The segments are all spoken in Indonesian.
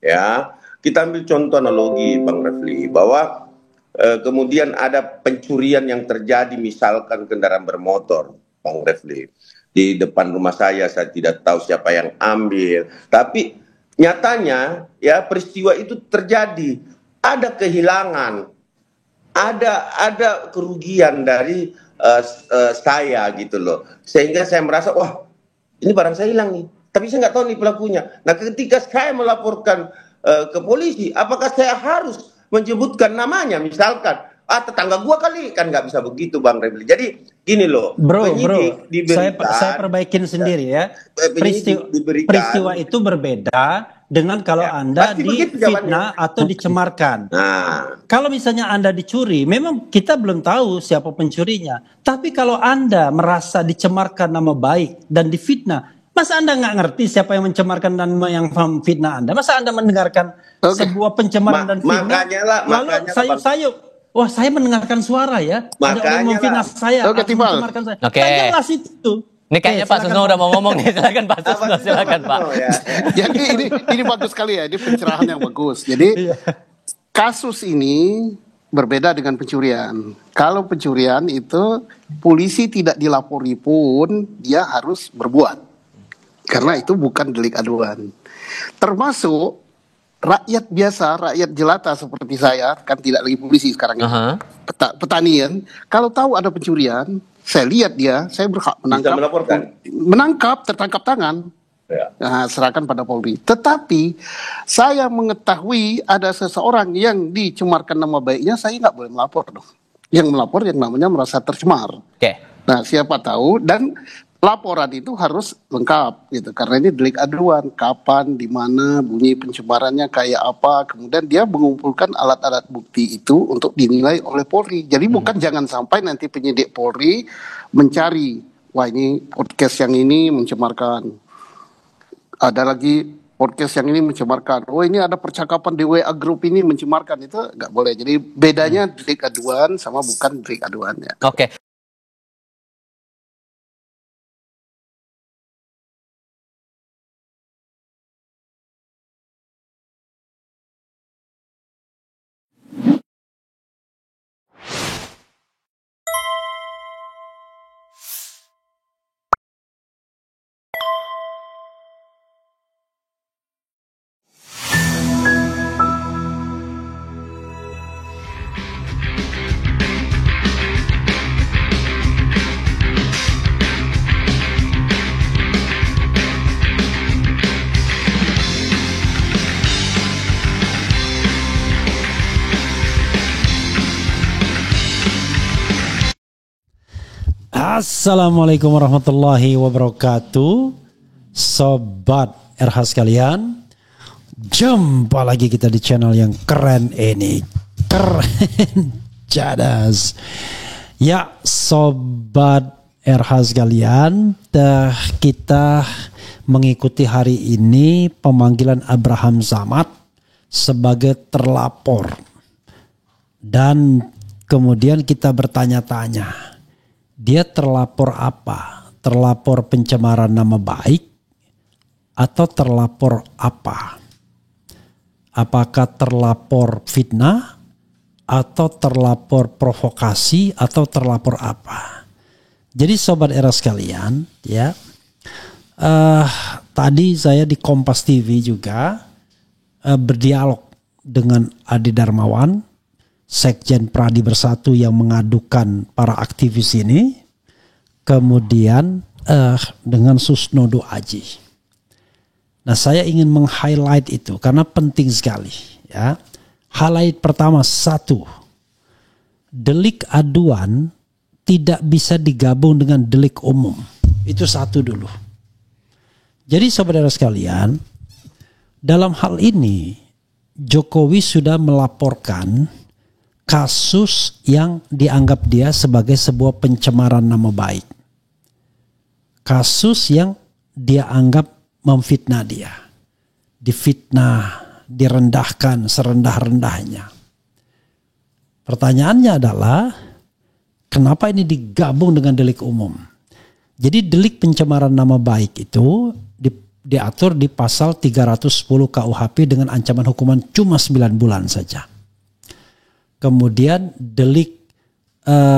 ya. Kita ambil contoh analogi Bang Refli bahwa kemudian ada pencurian yang terjadi misalkan kendaraan bermotor, Bang Refli. Di depan rumah saya tidak tahu siapa yang ambil, tapi nyatanya ya peristiwa itu terjadi, ada kehilangan, ada kerugian dari saya gitu loh, sehingga saya merasa wah ini barang saya hilang nih, tapi saya nggak tahu nih pelakunya. Nah ketika saya melaporkan ke polisi, apakah saya harus menyebutkan namanya misalkan tetangga gua kali, kan nggak bisa begitu Bang Rebli. Jadi gini loh, bro, diberikan, saya perbaikin sendiri ya. Peristiwa itu berbeda dengan kalau Anda difitnah atau dicemarkan. Nah, kalau misalnya Anda dicuri, memang kita belum tahu siapa pencurinya. Tapi kalau Anda merasa dicemarkan nama baik dan difitnah, masa Anda nggak ngerti siapa yang mencemarkan dan yang memfitnah Anda? Masa Anda mendengarkan sebuah pencemaran dan fitnah? Lalu saya mendengarkan suara ya. Ada orang memfitnah saya, mencemarkan saya. Saya jelas itu. Ini kayaknya Pak Susno udah mau ngomong nih. Silakan Pak Susno, silakan Pak. Jadi ini bagus sekali ya, ini pencerahan yang bagus. Jadi kasus ini berbeda dengan pencurian. Kalau pencurian itu polisi tidak dilapori pun dia harus berbuat. Karena itu bukan delik aduan. Termasuk rakyat biasa, rakyat jelata seperti saya, kan tidak lagi polisi sekarang ini. Petani, kalau tahu ada pencurian, saya lihat dia, saya berhak menangkap, tertangkap tangan, serahkan pada Polri. Tetapi saya mengetahui ada seseorang yang dicemarkan nama baiknya, saya nggak boleh melapor dong. Yang melapor yang namanya merasa tercemar. Nah siapa tahu, dan laporan itu harus lengkap gitu, karena ini delik aduan, kapan, di mana, bunyi pencemarannya kayak apa, kemudian dia mengumpulkan alat-alat bukti itu untuk dinilai oleh Polri. Jadi bukan jangan sampai nanti penyidik Polri mencari, wah ini podcast yang ini mencemarkan, ada lagi podcast yang ini mencemarkan, oh ini ada percakapan di WA grup ini mencemarkan, itu nggak boleh. Jadi bedanya delik aduan sama bukan delik aduannya. Assalamualaikum warahmatullahi wabarakatuh, sobat RH sekalian. Jumpa lagi kita di channel yang keren ini, keren cadas. Ya sobat RH sekalian, kita mengikuti hari ini pemanggilan Abraham Samad sebagai terlapor. Dan kemudian kita bertanya-tanya, dia terlapor apa? Terlapor pencemaran nama baik atau terlapor apa? Apakah terlapor fitnah atau terlapor provokasi atau terlapor apa? Jadi sobat era sekalian, ya, tadi saya di Kompas TV juga berdialog dengan Adi Darmawan, Sekjen Pradi Bersatu yang mengadukan para aktivis ini, kemudian dengan Susnodo Aji. Nah saya ingin meng-highlight itu karena penting sekali ya. Highlight pertama, satu, delik aduan tidak bisa digabung dengan delik umum. Itu satu dulu. Jadi saudara sekalian, dalam hal ini Jokowi sudah melaporkan kasus yang dianggap dia sebagai sebuah pencemaran nama baik. Kasus yang dia anggap memfitnah dia. Difitnah, direndahkan serendah-rendahnya. Pertanyaannya adalah, kenapa ini digabung dengan delik umum? Jadi delik pencemaran nama baik itu diatur di pasal 310 KUHP dengan ancaman hukuman cuma 9 bulan saja. Kemudian delik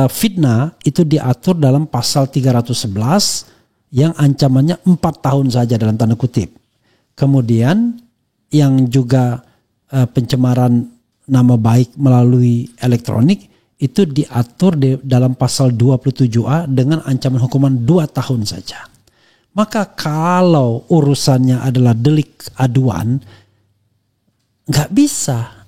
fitnah itu diatur dalam pasal 311 yang ancamannya 4 tahun saja dalam tanda kutip. Kemudian yang juga pencemaran nama baik melalui elektronik itu diatur dalam pasal 27A dengan ancaman hukuman 2 tahun saja. Maka kalau urusannya adalah delik aduan, nggak bisa.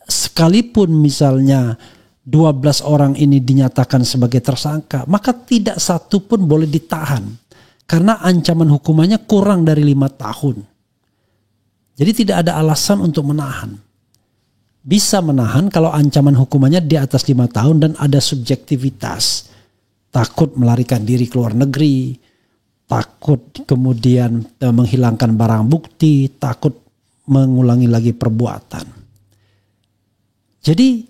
Sekalipun misalnya 12 orang ini dinyatakan sebagai tersangka, maka tidak satu pun boleh ditahan. Karena ancaman hukumannya kurang dari 5 tahun. Jadi tidak ada alasan untuk menahan. Bisa menahan kalau ancaman hukumannya di atas 5 tahun dan ada subjektivitas. Takut melarikan diri ke luar negeri, takut kemudian menghilangkan barang bukti, takut mengulangi lagi perbuatan. Jadi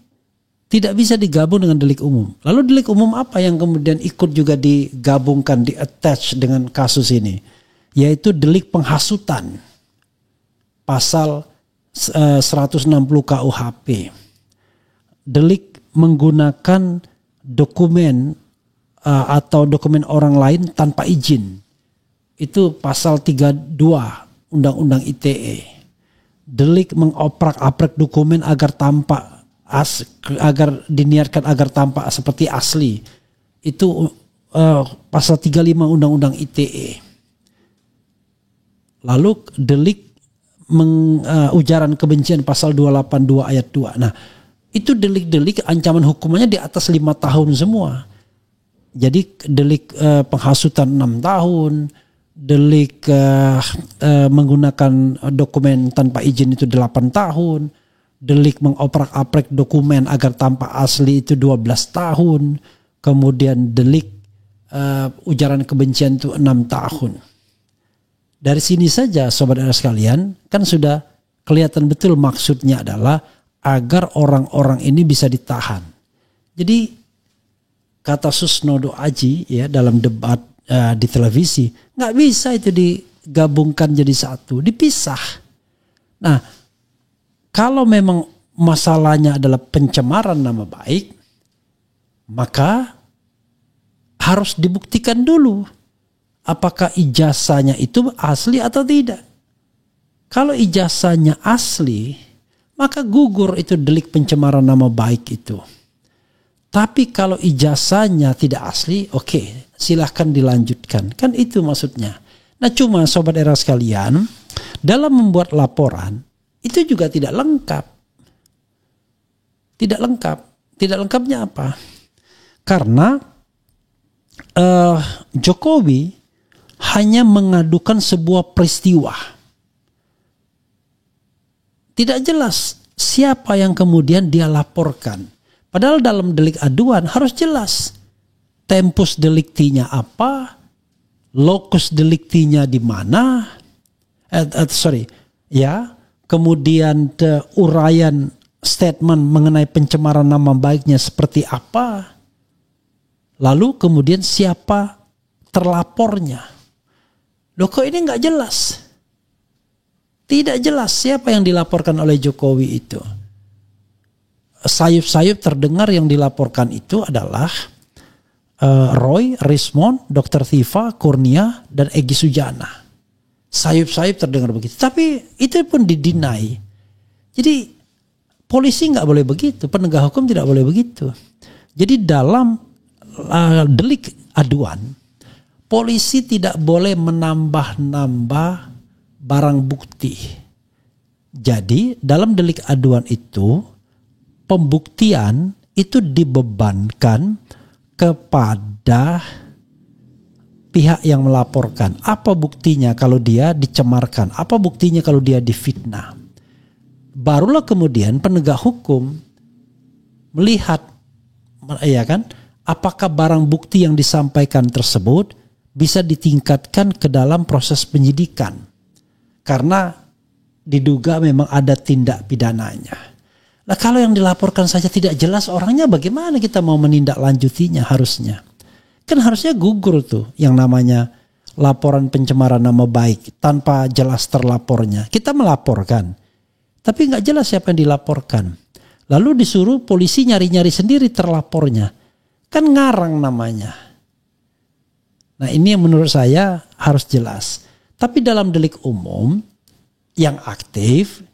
tidak bisa digabung dengan delik umum. Lalu delik umum apa yang kemudian ikut juga digabungkan, di-attach dengan kasus ini? Yaitu delik penghasutan. Pasal 160 KUHP. Delik menggunakan dokumen atau dokumen orang lain tanpa izin. Itu pasal 32 Undang-Undang ITE. Delik mengoprak-aprik dokumen agar diniatkan agar tampak seperti asli. Itu pasal 35 Undang-Undang ITE. Lalu delik ujaran kebencian pasal 282 ayat 2. Nah, itu delik-delik ancaman hukumannya di atas 5 tahun semua. Jadi delik penghasutan 6 tahun, delik menggunakan dokumen tanpa izin itu 8 tahun, delik mengoprak-aprik dokumen agar tampak asli itu 12 tahun, kemudian delik ujaran kebencian itu 6 tahun. Dari sini saja sobat era sekalian, kan sudah kelihatan betul maksudnya adalah agar orang-orang ini bisa ditahan. Jadi kata Susnodo Aji ya dalam debat di televisi, nggak bisa itu digabungkan jadi satu, dipisah. Nah, kalau memang masalahnya adalah pencemaran nama baik, maka harus dibuktikan dulu apakah ijazahnya itu asli atau tidak. Kalau ijazahnya asli, maka gugur itu delik pencemaran nama baik itu. Tapi kalau ijazahnya tidak asli, oke, silahkan dilanjutkan. Kan itu maksudnya. Nah cuma sobat era sekalian, dalam membuat laporan, itu juga tidak lengkap. Tidak lengkap. Tidak lengkapnya apa? Karena Jokowi hanya mengadukan sebuah peristiwa. Tidak jelas siapa yang kemudian dia laporkan. Padahal dalam delik aduan harus jelas. Tempus delictinya apa, locus delictinya di mana, kemudian uraian statement mengenai pencemaran nama baiknya seperti apa, lalu kemudian siapa terlapornya. Loh kok ini nggak jelas? Tidak jelas siapa yang dilaporkan oleh Jokowi itu. Sayup-sayup terdengar yang dilaporkan itu adalah Roy, Rismond, Dr. Tifa, Kurnia, dan Egy Sujana. Sayup-sayup terdengar begitu. Tapi itu pun didinai. Jadi polisi nggak boleh begitu, penegak hukum tidak boleh begitu. Jadi dalam delik aduan, polisi tidak boleh menambah-nambah barang bukti. Jadi dalam delik aduan itu pembuktian itu dibebankan kepada pihak yang melaporkan. Apa buktinya kalau dia dicemarkan? Apa buktinya kalau dia difitnah? Barulah kemudian penegak hukum melihat, ya kan, apakah barang bukti yang disampaikan tersebut bisa ditingkatkan ke dalam proses penyidikan. Karena diduga memang ada tindak pidananya. Nah kalau yang dilaporkan saja tidak jelas orangnya, bagaimana kita mau menindaklanjutinya harusnya? Kan harusnya gugur tuh yang namanya laporan pencemaran nama baik tanpa jelas terlapornya. Kita melaporkan, tapi nggak jelas siapa yang dilaporkan. Lalu disuruh polisi nyari-nyari sendiri terlapornya. Kan ngarang namanya. Nah ini yang menurut saya harus jelas. Tapi dalam delik umum yang aktif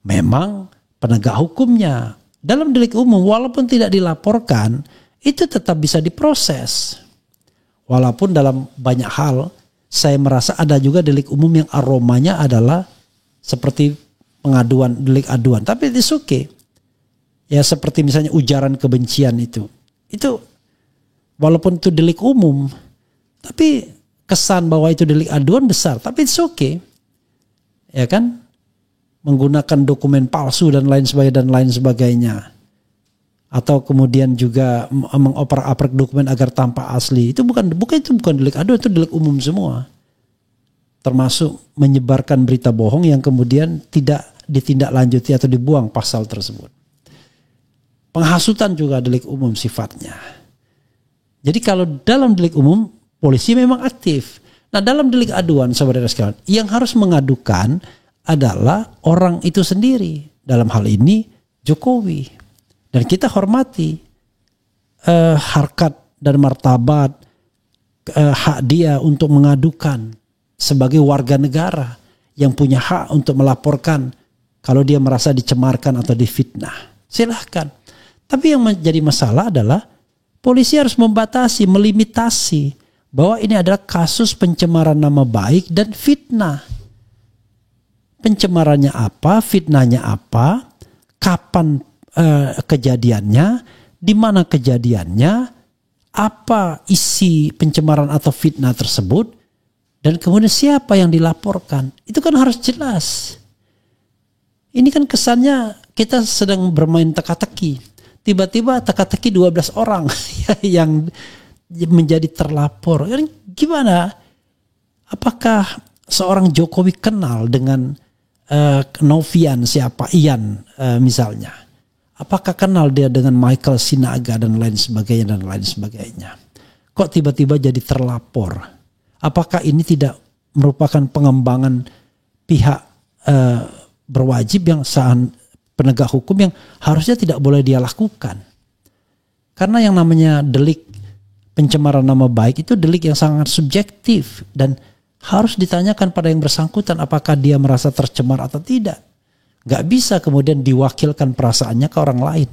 memang penegak hukumnya. Dalam delik umum walaupun tidak dilaporkan itu tetap bisa diproses. Walaupun dalam banyak hal saya merasa ada juga delik umum yang aromanya adalah seperti pengaduan, delik aduan. Tapi it's okay. Ya seperti misalnya ujaran kebencian itu walaupun itu delik umum, tapi kesan bahwa itu delik aduan besar. Tapi it's okay. Ya kan? Menggunakan dokumen palsu dan lain sebagainya. Atau kemudian juga mengoper-aprek dokumen agar tampak asli. Itu bukan delik aduan, itu delik umum semua. Termasuk menyebarkan berita bohong yang kemudian tidak ditindaklanjuti atau dibuang pasal tersebut. Penghasutan juga delik umum sifatnya. Jadi kalau dalam delik umum polisi memang aktif. Nah dalam delik aduan saudara sekalian, yang harus mengadukan adalah orang itu sendiri. Dalam hal ini Jokowi. Dan kita hormati harkat dan martabat hak dia untuk mengadukan sebagai warga negara yang punya hak untuk melaporkan kalau dia merasa dicemarkan atau difitnah. Silahkan. Tapi yang menjadi masalah adalah polisi harus membatasi, melimitasi bahwa ini adalah kasus pencemaran nama baik dan fitnah. Pencemarannya apa, fitnahnya apa, kapan kejadiannya, di mana kejadiannya, apa isi pencemaran atau fitnah tersebut, dan kemudian siapa yang dilaporkan. Itu kan harus jelas. Ini kan kesannya kita sedang bermain teka-teki. Tiba-tiba teka-teki 12 orang yang menjadi terlapor. Gimana? Apakah seorang Jokowi kenal dengan Novian siapa? Ian misalnya. Apakah kenal dia dengan Michael Sinaga dan lain sebagainya. Kok tiba-tiba jadi terlapor? Apakah ini tidak merupakan pengembangan pihak berwajib yang penegak hukum yang harusnya tidak boleh dia lakukan? Karena yang namanya delik pencemaran nama baik itu delik yang sangat subjektif dan harus ditanyakan pada yang bersangkutan apakah dia merasa tercemar atau tidak. Gak bisa kemudian diwakilkan perasaannya ke orang lain.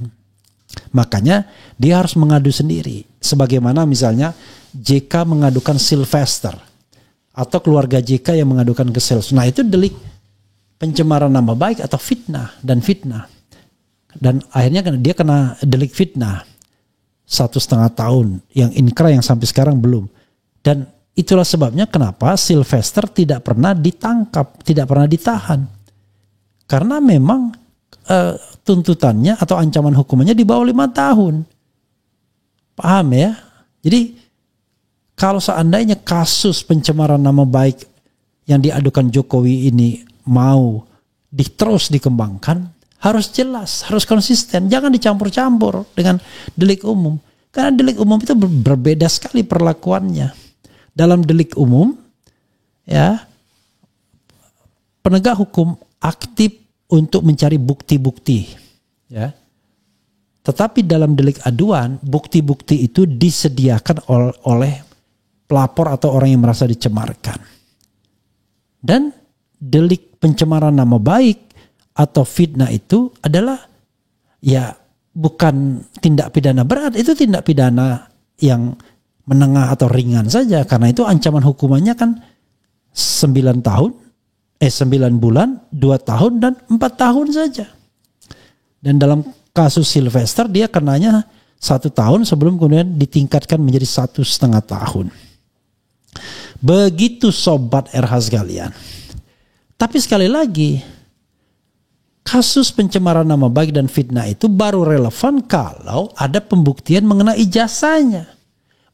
Makanya dia harus mengadu sendiri. Sebagaimana misalnya JK mengadukan Sylvester atau keluarga JK yang mengadukan ke Sylvester. Nah itu delik pencemaran nama baik atau fitnah. Dan akhirnya dia kena delik fitnah 1,5 tahun yang inkrah yang sampai sekarang belum. Dan itulah sebabnya kenapa Sylvester tidak pernah ditangkap, tidak pernah ditahan. Karena memang tuntutannya atau ancaman hukumannya di bawah 5 tahun. Paham ya? Jadi kalau seandainya kasus pencemaran nama baik yang diadukan Jokowi ini mau terus dikembangkan, harus jelas, harus konsisten. Jangan dicampur-campur dengan delik umum. Karena delik umum itu berbeda sekali perlakuannya. Dalam delik umum, ya, penegak hukum aktif untuk mencari bukti-bukti, ya. Tetapi dalam delik aduan, bukti-bukti itu disediakan oleh pelapor atau orang yang merasa dicemarkan. Dan delik pencemaran nama baik atau fitnah itu adalah ya bukan tindak pidana berat, itu tindak pidana yang menengah atau ringan saja, karena itu ancaman hukumannya kan 9 bulan, 2 tahun dan 4 tahun saja. Dan dalam kasus Sylvester dia kenanya 1 tahun sebelum kemudian ditingkatkan menjadi 1,5 tahun. Begitu sobat RH sekalian. Tapi sekali lagi, kasus pencemaran nama baik dan fitnah itu baru relevan kalau ada pembuktian mengenai ijazahnya.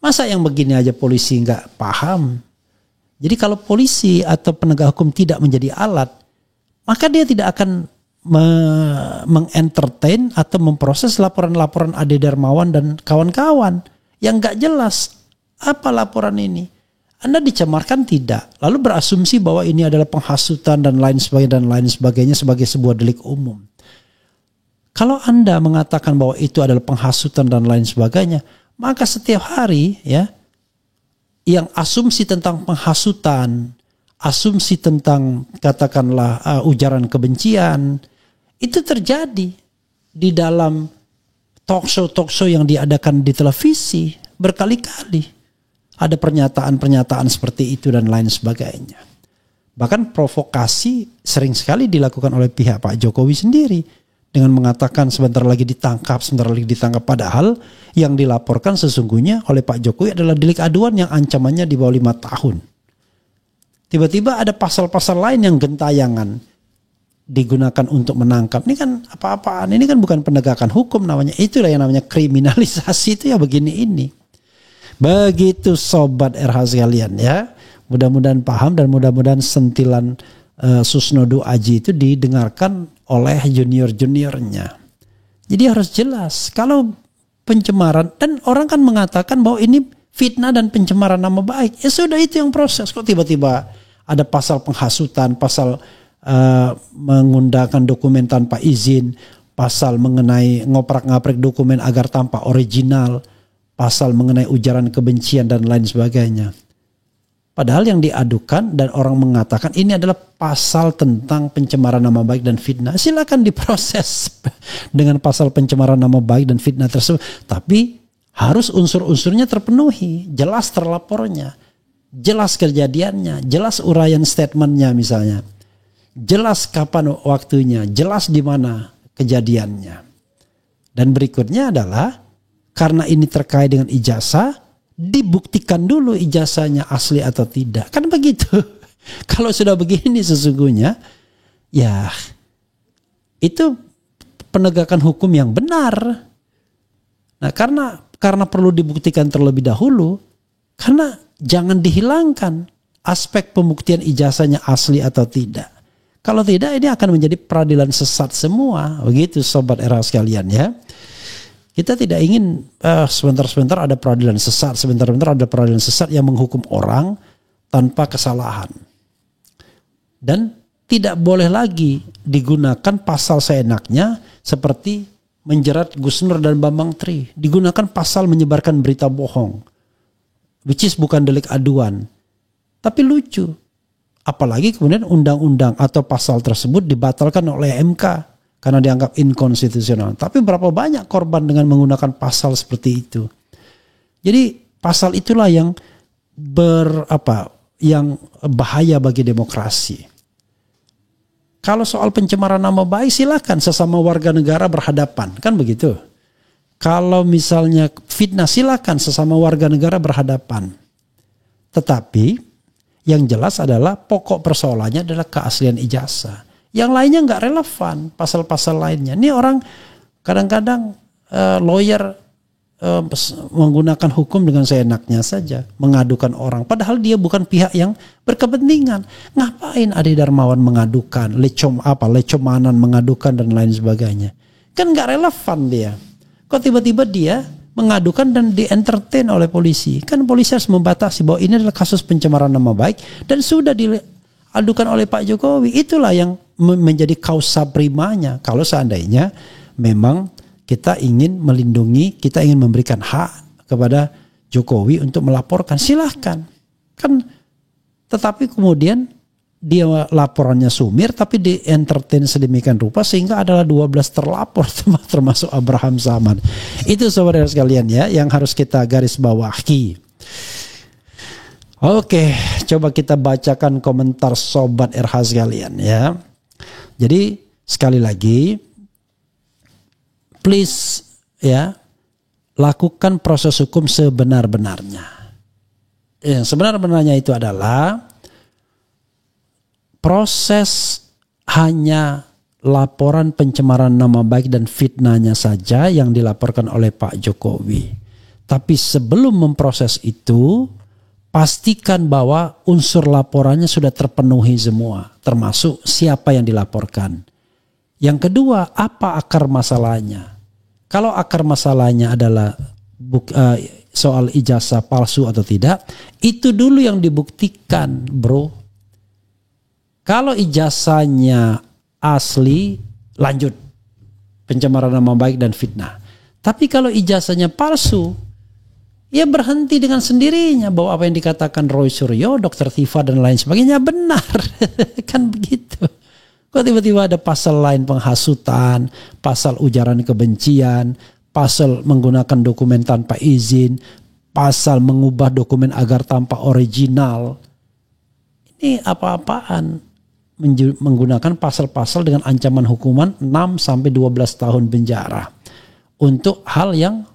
Masa yang begini aja polisi nggak paham? Jadi kalau polisi atau penegak hukum tidak menjadi alat, maka dia tidak akan mengentertain atau memproses laporan-laporan Ade Darmawan dan kawan-kawan yang nggak jelas apa laporan ini. Anda dicemarkan tidak, lalu berasumsi bahwa ini adalah penghasutan dan lain sebagainya sebagai sebuah delik umum. Kalau Anda mengatakan bahwa itu adalah penghasutan dan lain sebagainya, maka setiap hari ya, yang asumsi tentang penghasutan, asumsi tentang katakanlah ujaran kebencian, itu terjadi di dalam talk show yang diadakan di televisi berkali-kali. Ada pernyataan-pernyataan seperti itu dan lain sebagainya. Bahkan provokasi sering sekali dilakukan oleh pihak Pak Jokowi sendiri dengan mengatakan sebentar lagi ditangkap. Padahal yang dilaporkan sesungguhnya oleh Pak Jokowi adalah delik aduan yang ancamannya di bawah 5 tahun. Tiba-tiba ada pasal-pasal lain yang gentayangan digunakan untuk menangkap. Ini kan apa-apaan, ini kan bukan penegakan hukum namanya. Itulah yang namanya kriminalisasi, itu ya begini ini. Begitu sobat RH sekalian ya. Mudah-mudahan paham dan mudah-mudahan sentilan Susnodo Aji itu didengarkan oleh junior-juniornya. Jadi harus jelas. Kalau pencemaran, dan orang kan mengatakan bahwa ini fitnah dan pencemaran nama baik. Ya sudah, itu yang proses. Kok tiba-tiba ada pasal penghasutan, pasal menggunakan dokumen tanpa izin, pasal mengenai ngoprak-ngaprik dokumen agar tampak original, pasal mengenai ujaran kebencian dan lain sebagainya. Padahal yang diadukan dan orang mengatakan ini adalah pasal tentang pencemaran nama baik dan fitnah. Silakan diproses dengan pasal pencemaran nama baik dan fitnah tersebut. Tapi harus unsur-unsurnya terpenuhi. Jelas terlapornya. Jelas kejadiannya. Jelas uraian statementnya misalnya. Jelas kapan waktunya. Jelas di mana kejadiannya. Dan berikutnya adalah karena ini terkait dengan ijazah, dibuktikan dulu ijazahnya asli atau tidak. Kan begitu. Kalau sudah begini sesungguhnya, ya itu penegakan hukum yang benar. Nah, karena perlu dibuktikan terlebih dahulu, karena jangan dihilangkan aspek pembuktian ijazahnya asli atau tidak. Kalau tidak, ini akan menjadi peradilan sesat semua. Begitu sobat era sekalian ya. Kita tidak ingin sebentar-sebentar ada peradilan sesat, sebentar-sebentar ada peradilan sesat yang menghukum orang tanpa kesalahan. Dan tidak boleh lagi digunakan pasal seenaknya seperti menjerat Gus Nur dan Bambang Tri. Digunakan pasal menyebarkan berita bohong, which is bukan delik aduan. Tapi lucu. Apalagi kemudian undang-undang atau pasal tersebut dibatalkan oleh MK. Karena dianggap inkonstitusional. Tapi berapa banyak korban dengan menggunakan pasal seperti itu. Jadi pasal itulah yang yang bahaya bagi demokrasi. Kalau soal pencemaran nama baik silakan sesama warga negara berhadapan. Kan begitu. Kalau misalnya fitnah silakan sesama warga negara berhadapan. Tetapi yang jelas adalah pokok persoalannya adalah keaslian ijazah. Yang lainnya nggak relevan, pasal-pasal lainnya. Ini orang kadang-kadang lawyer menggunakan hukum dengan seenaknya saja, mengadukan orang. Padahal dia bukan pihak yang berkepentingan. Ngapain Adi Darmawan mengadukan, lecomanan mengadukan dan lain sebagainya. Kan nggak relevan dia. Kok tiba-tiba dia mengadukan dan di-entertain oleh polisi. Kan polisi harus membatasi bahwa ini adalah kasus pencemaran nama baik dan sudah diadukan oleh Pak Jokowi. Itulah yang menjadi kausa primanya. Kalau seandainya memang kita ingin melindungi, kita ingin memberikan hak kepada Jokowi untuk melaporkan, silahkan. Kan, tetapi kemudian dia laporannya sumir, tapi di entertain sedemikian rupa sehingga adalah 12 terlapor termasuk Abraham Samad. Itu saudara sekalian ya yang harus kita garis bawahi. Oke, coba kita bacakan komentar sobat RH sekalian ya. Jadi sekali lagi, please ya, lakukan proses hukum sebenar-benarnya. Yang sebenar-benarnya itu adalah proses hanya laporan pencemaran nama baik dan fitnahnya saja yang dilaporkan oleh Pak Jokowi. Tapi sebelum memproses itu, pastikan bahwa unsur laporannya sudah terpenuhi semua, termasuk siapa yang dilaporkan. Yang kedua, apa akar masalahnya? Kalau akar masalahnya adalah soal ijazah palsu atau tidak, itu dulu yang dibuktikan, bro. Kalau ijazahnya asli, lanjut pencemaran nama baik dan fitnah. Tapi kalau ijazahnya palsu, ya berhenti dengan sendirinya bahwa apa yang dikatakan Roy Suryo, Dr. Tifa dan lain sebagainya benar. Kan begitu. Kok tiba-tiba ada pasal lain penghasutan, pasal ujaran kebencian, pasal menggunakan dokumen tanpa izin, pasal mengubah dokumen agar tampak original. Ini apa-apaan? Menggunakan pasal-pasal dengan ancaman hukuman 6-12 tahun penjara. Untuk hal yang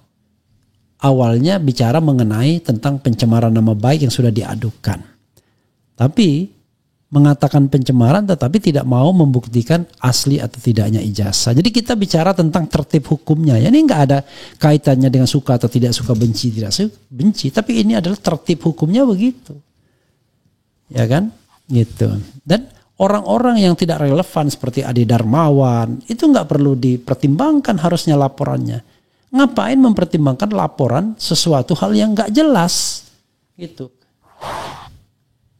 awalnya bicara mengenai tentang pencemaran nama baik yang sudah diadukan. Tapi mengatakan pencemaran tetapi tidak mau membuktikan asli atau tidaknya ijazah. Jadi kita bicara tentang tertib hukumnya. Ya, ini nggak ada kaitannya dengan suka atau tidak suka, benci tidak suka, benci. Tapi ini adalah tertib hukumnya begitu. Ya kan? Gitu. Dan orang-orang yang tidak relevan seperti Adi Darmawan itu nggak perlu dipertimbangkan harusnya laporannya. Ngapain mempertimbangkan laporan sesuatu hal yang nggak jelas gitu.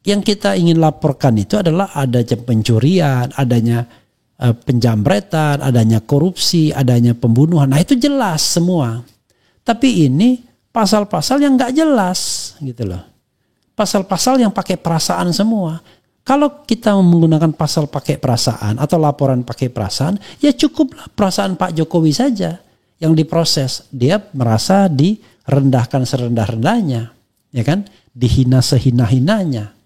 Yang kita ingin laporkan itu adalah adanya pencurian, adanya penjambretan, adanya korupsi, adanya pembunuhan. Nah itu jelas semua. Tapi ini pasal-pasal yang nggak jelas gitu loh. Pasal-pasal yang pakai perasaan semua. Kalau kita menggunakan pasal pakai perasaan atau laporan pakai perasaan, ya cukuplah perasaan Pak Jokowi saja yang diproses. Dia merasa direndahkan serendah-rendahnya, ya kan? Dihina sehina-hinanya.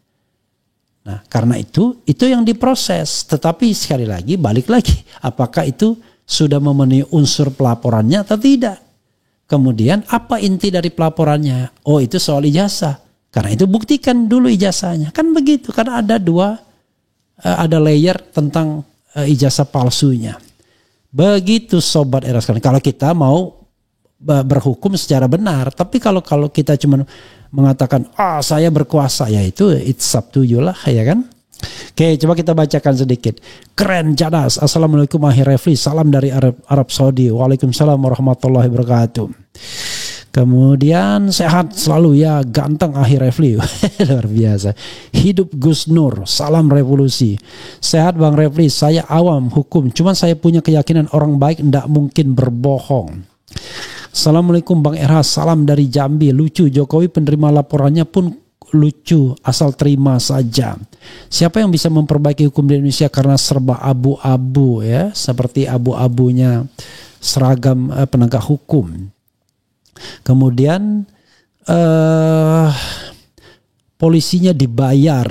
Nah, karena itu yang diproses. Tetapi sekali lagi, balik lagi, apakah itu sudah memenuhi unsur pelaporannya atau tidak? Kemudian apa inti dari pelaporannya? Oh, itu soal ijazah. Karena itu buktikan dulu ijazahnya. Kan begitu. Karena ada ada layer tentang ijazah palsunya. Begitu Sobat Era sekalian. Kalau kita mau berhukum secara benar. Tapi kalau kita cuma mengatakan, saya berkuasa, ya itu it's up to you lah, ya kan. Oke, coba kita bacakan sedikit. Keren Jadas. Assalamualaikum Akhir Refli. Salam dari Arab Saudi. Waalaikumsalam warahmatullahi wabarakatuh. Kemudian sehat selalu ya, ganteng Akhir Refli. Luar biasa. Hidup Gus Nur, salam revolusi. Sehat Bang Refli, saya awam hukum, cuman saya punya keyakinan orang baik tidak mungkin berbohong. Assalamualaikum Bang Erhas, salam dari Jambi. Lucu, Jokowi penerima laporannya pun lucu, asal terima saja. Siapa yang bisa memperbaiki hukum di Indonesia karena serba abu-abu ya, seperti abu-abunya seragam penegak hukum. Kemudian polisinya dibayar.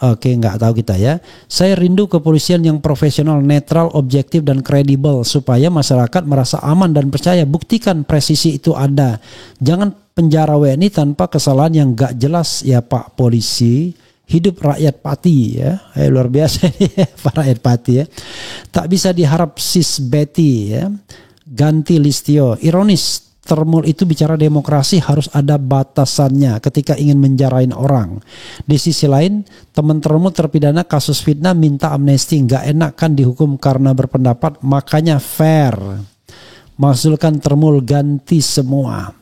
Oke, nggak tahu kita ya. Saya rindu kepolisian yang profesional, netral, objektif dan kredibel supaya masyarakat merasa aman dan percaya. Buktikan presisi itu ada. Jangan penjara WNI tanpa kesalahan yang nggak jelas ya Pak Polisi. Hidup rakyat pati ya. Luar biasa ya Pak rakyat pati ya. Tak bisa diharap sis Betty ya. Ganti Listio. Ironis. Termul itu bicara demokrasi harus ada batasannya ketika ingin menjarain orang. Di sisi lain, teman Termul terpidana kasus fitnah minta amnesti. Nggak enak kan dihukum karena berpendapat, makanya fair. Maksudkan Termul ganti semua.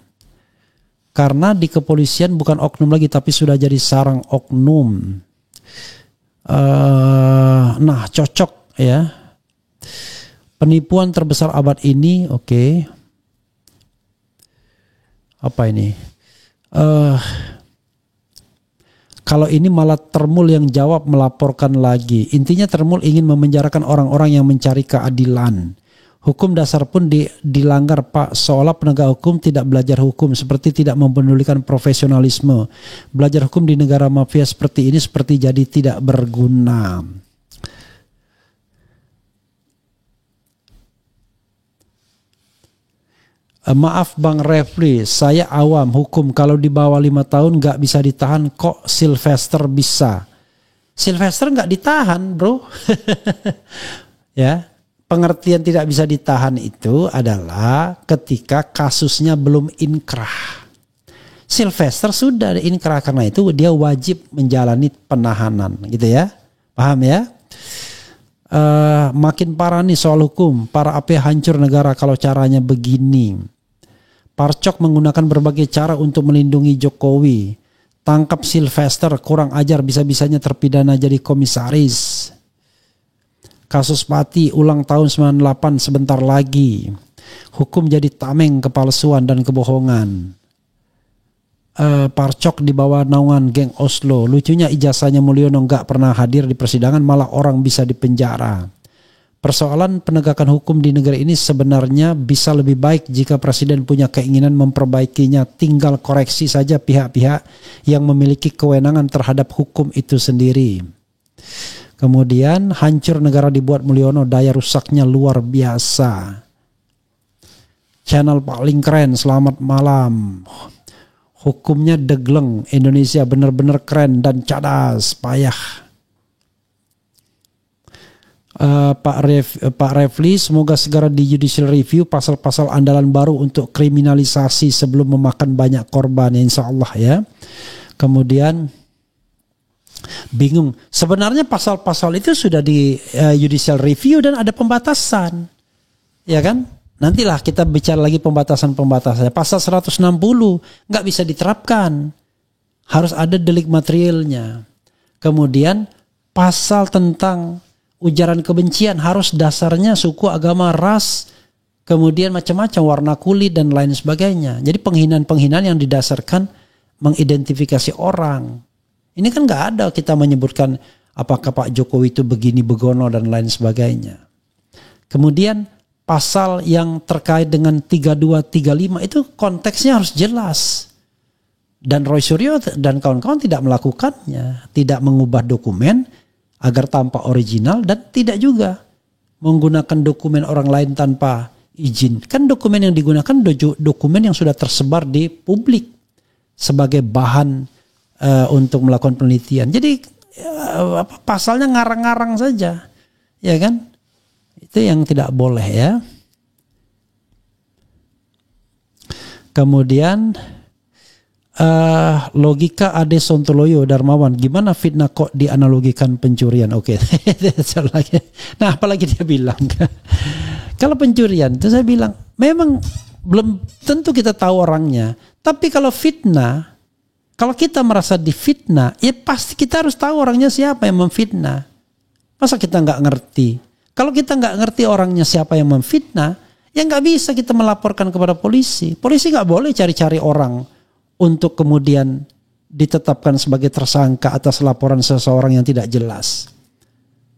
Karena di kepolisian bukan oknum lagi tapi sudah jadi sarang oknum. Nah cocok ya. Penipuan terbesar abad ini, oke. Apa ini? Kalau ini malah Termul yang jawab melaporkan lagi. Intinya Termul ingin memenjarakan orang-orang yang mencari keadilan. Hukum dasar pun dilanggar Pak. Seolah penegak hukum tidak belajar hukum. Seperti tidak mempedulikan profesionalisme. Belajar hukum di negara mafia seperti ini seperti jadi tidak berguna. Maaf Bang Refli, saya awam hukum, kalau di bawah 5 tahun nggak bisa ditahan, kok Sylvester bisa? Sylvester nggak ditahan bro. Ya, pengertian tidak bisa ditahan itu adalah ketika kasusnya belum inkrah. Sylvester sudah inkrah, karena itu dia wajib menjalani penahanan, gitu ya, paham ya? Makin parah nih soal hukum, para AP hancur negara kalau caranya begini. Parcok menggunakan berbagai cara untuk melindungi Jokowi. Tangkap Sylvester, kurang ajar, bisa-bisanya terpidana jadi komisaris. Kasus Pati, ulang tahun 98 sebentar lagi. Hukum jadi tameng kepalsuan dan kebohongan. Parcok di bawah naungan geng Oslo. Lucunya ijazahnya Mulyono nggak pernah hadir di persidangan, malah orang bisa dipenjara. Persoalan penegakan hukum di negeri ini sebenarnya bisa lebih baik jika presiden punya keinginan memperbaikinya. Tinggal koreksi saja pihak-pihak yang memiliki kewenangan terhadap hukum itu sendiri. Kemudian hancur negara dibuat Mulyono, daya rusaknya luar biasa. Channel paling keren, selamat malam. Hukumnya degleng, Indonesia benar-benar keren dan cadas, payah. Pak Refli, semoga segera di judicial review pasal-pasal andalan baru untuk kriminalisasi sebelum memakan banyak korban, insya Allah ya. Kemudian bingung, sebenarnya pasal-pasal itu sudah di judicial review dan ada pembatasan, ya kan? Nantilah kita bicara lagi pembatasan-pembatasannya. Pasal 160 nggak bisa diterapkan, harus ada delik materialnya. Kemudian pasal tentang ujaran kebencian harus dasarnya suku, agama, ras, kemudian macam-macam, warna kulit dan lain sebagainya. Jadi penghinaan-penghinaan yang didasarkan mengidentifikasi orang. Ini kan nggak ada kita menyebutkan apakah Pak Jokowi itu begini, begono dan lain sebagainya. Kemudian pasal yang terkait dengan 32, 35 itu konteksnya harus jelas. Dan Roy Suryo dan kawan-kawan tidak melakukannya, tidak mengubah dokumen agar tampak original dan tidak juga menggunakan dokumen orang lain tanpa izin. Kan dokumen yang digunakan dokumen yang sudah tersebar di publik sebagai bahan untuk melakukan penelitian. Jadi pasalnya ngarang-ngarang saja, ya kan? Itu yang tidak boleh ya. Kemudian logika Ade Sontoloyo Darmawan, gimana fitnah kok dianalogikan pencurian? Oke. Nah, apalagi dia bilang kalau pencurian itu saya bilang memang belum tentu kita tahu orangnya, tapi kalau fitnah, kalau kita merasa difitnah, ya pasti kita harus tahu orangnya siapa yang memfitnah. Masa kita nggak ngerti? Kalau kita nggak ngerti orangnya siapa yang memfitnah, ya nggak bisa kita melaporkan kepada polisi. Polisi nggak boleh cari-cari orang untuk kemudian ditetapkan sebagai tersangka atas laporan seseorang yang tidak jelas.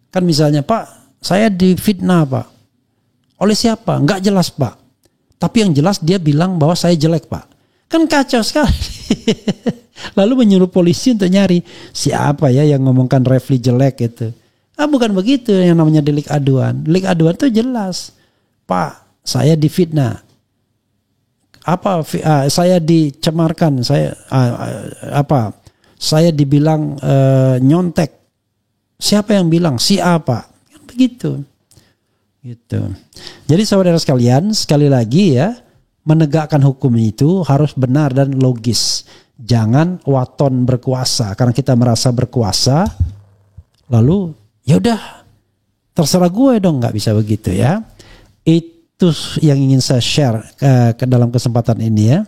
Kan misalnya, Pak, saya difitnah Pak. Oleh siapa? Nggak jelas Pak. Tapi yang jelas dia bilang bahwa saya jelek Pak. Kan kacau sekali. Lalu menyuruh polisi untuk nyari siapa ya yang ngomongkan Refli jelek itu. Bukan begitu yang namanya delik aduan. Delik aduan itu jelas. Pak, saya difitnah. Saya dicemarkan, saya dibilang nyontek. Siapa yang bilang? Si apa? Kan begitu. Gitu. Jadi saudara sekalian, sekali lagi ya, menegakkan hukum itu harus benar dan logis. Jangan waton berkuasa, karena kita merasa berkuasa, lalu ya udah terserah gue dong, nggak bisa begitu ya. Itu yang ingin saya share ke dalam kesempatan ini ya.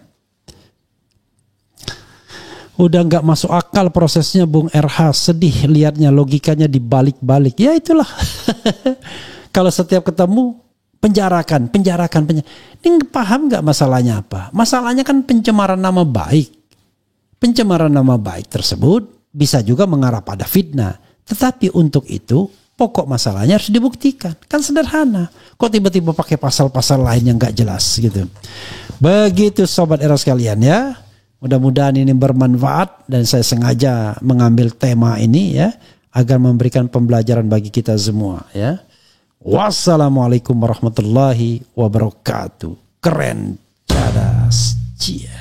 Udah nggak masuk akal prosesnya Bung RH, sedih lihatnya, logikanya dibalik-balik. Ya itulah. Kalau setiap ketemu penjarakan. Ini paham nggak masalahnya apa? Masalahnya kan pencemaran nama baik. Pencemaran nama baik tersebut bisa juga mengarah pada fitnah. Tetapi untuk itu pokok masalahnya harus dibuktikan. Kan sederhana. Kok tiba-tiba pakai pasal-pasal lain yang gak jelas gitu. Begitu Sobat Era sekalian ya. Mudah-mudahan ini bermanfaat. Dan saya sengaja mengambil tema ini ya. Agar memberikan pembelajaran bagi kita semua ya. Wassalamualaikum warahmatullahi wabarakatuh. Keren, cadas, cia.